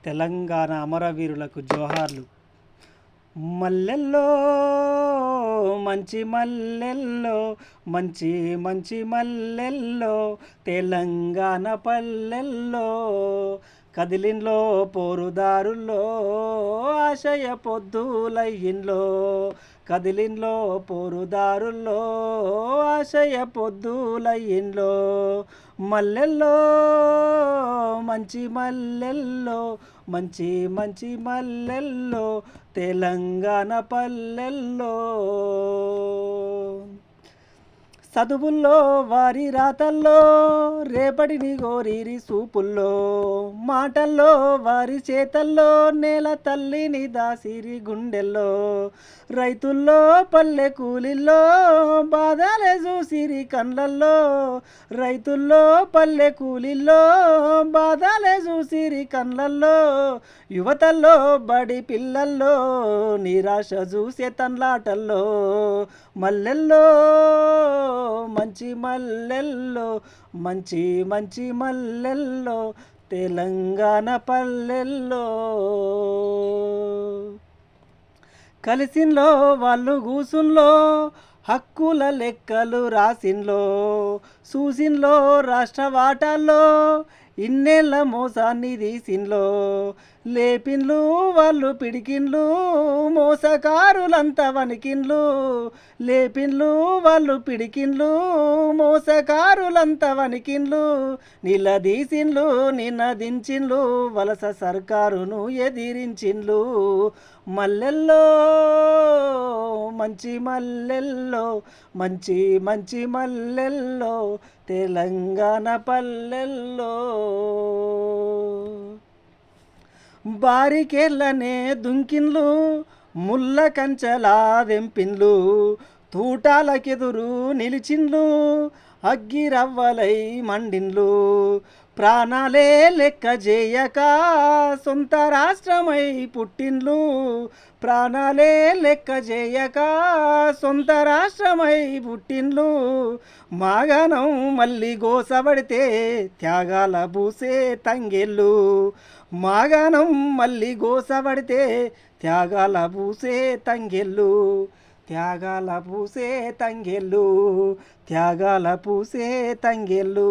తెలంగాణ అమరవీరులకు జోహార్లు. మల్లెల్లో మంచి మల్లెల్లో మంచి మంచి మల్లెల్లో తెలంగాణ పల్లెల్లో కదిలిన్లో పోరుదారుల్లో ఆశయ పొద్దులయ్యింలో కదిలిన్లో పోరుదారుల్లో ఆశయ పొద్దులయ్యింలో మల్లెల్లో మంచి మల్లెల్లో మంచి మంచి మల్లెల్లో తెలంగాణ పల్లెల్లో చదువుల్లో వారి రాతల్లో రేపటిని గోరీరి సూపుల్లో మాటల్లో వారి చేతల్లో నేల తల్లిని దాసిరి గుండెల్లో రైతుల్లో పల్లె కూలిల్లో బాధలే చూసిరి కళ్ళల్లో రైతుల్లో పల్లె కూలిల్లో బాధలే చూసిరి కళ్ళల్లో యువతల్లో బడి పిల్లల్లో నిరాశ చూసే తన్లాటల్లో మల్లెల్లో మంచి మల్లెల్లో మంచి మంచి మల్లెల్లో తెలంగాణ పల్లెల్లో కలిసిన్లో వాళ్ళు కూసున్లో హక్కుల లెక్కలు రాసిన్లో చూసిన్లో రాష్ట్ర వాటాల్లో ఇన్నేళ్ళ మోసాన్ని తీసిన్లో లేపిన్లు వాళ్ళు పిడికిన్లు మోసకారులంతా వణికిన్లు లేపిన్లు వాళ్ళు పిడికిన్లు మోసకారులంతా వణికిన్లు నిలదీసిన్లు నినదించిన్లు వలస సర్కారును ఎదిరించిన్లు మల్లెల్లో మంచి మల్లెల్లో మంచి మంచి మల్లెల్లో తెలంగాణ పల్లెల్లో బారికేళ్ళనే దుంకిన్లు ముళ్ళ కంచెలా దెంపిన్లు తూటాలకెదురు నిలిచిన్లు అగ్గిరవ్వలై మండిన్లు ప్రాణాలే లెక్క చేయక సొంత రాష్ట్రమై పుట్టిన్లు ప్రాణాలే లెక్క చేయక సొంత రాష్ట్రమై పుట్టిన్లు మాగనం మళ్ళీ గోసబడితే త్యాగాల పూసే తంగెళ్ళు మాగనం మళ్ళీ గోసబడితే త్యాగాల పూసే తంగెళ్ళు త్యాగాల పూసే తంగెళ్ళు త్యాగాల పూసే తంగెళ్ళు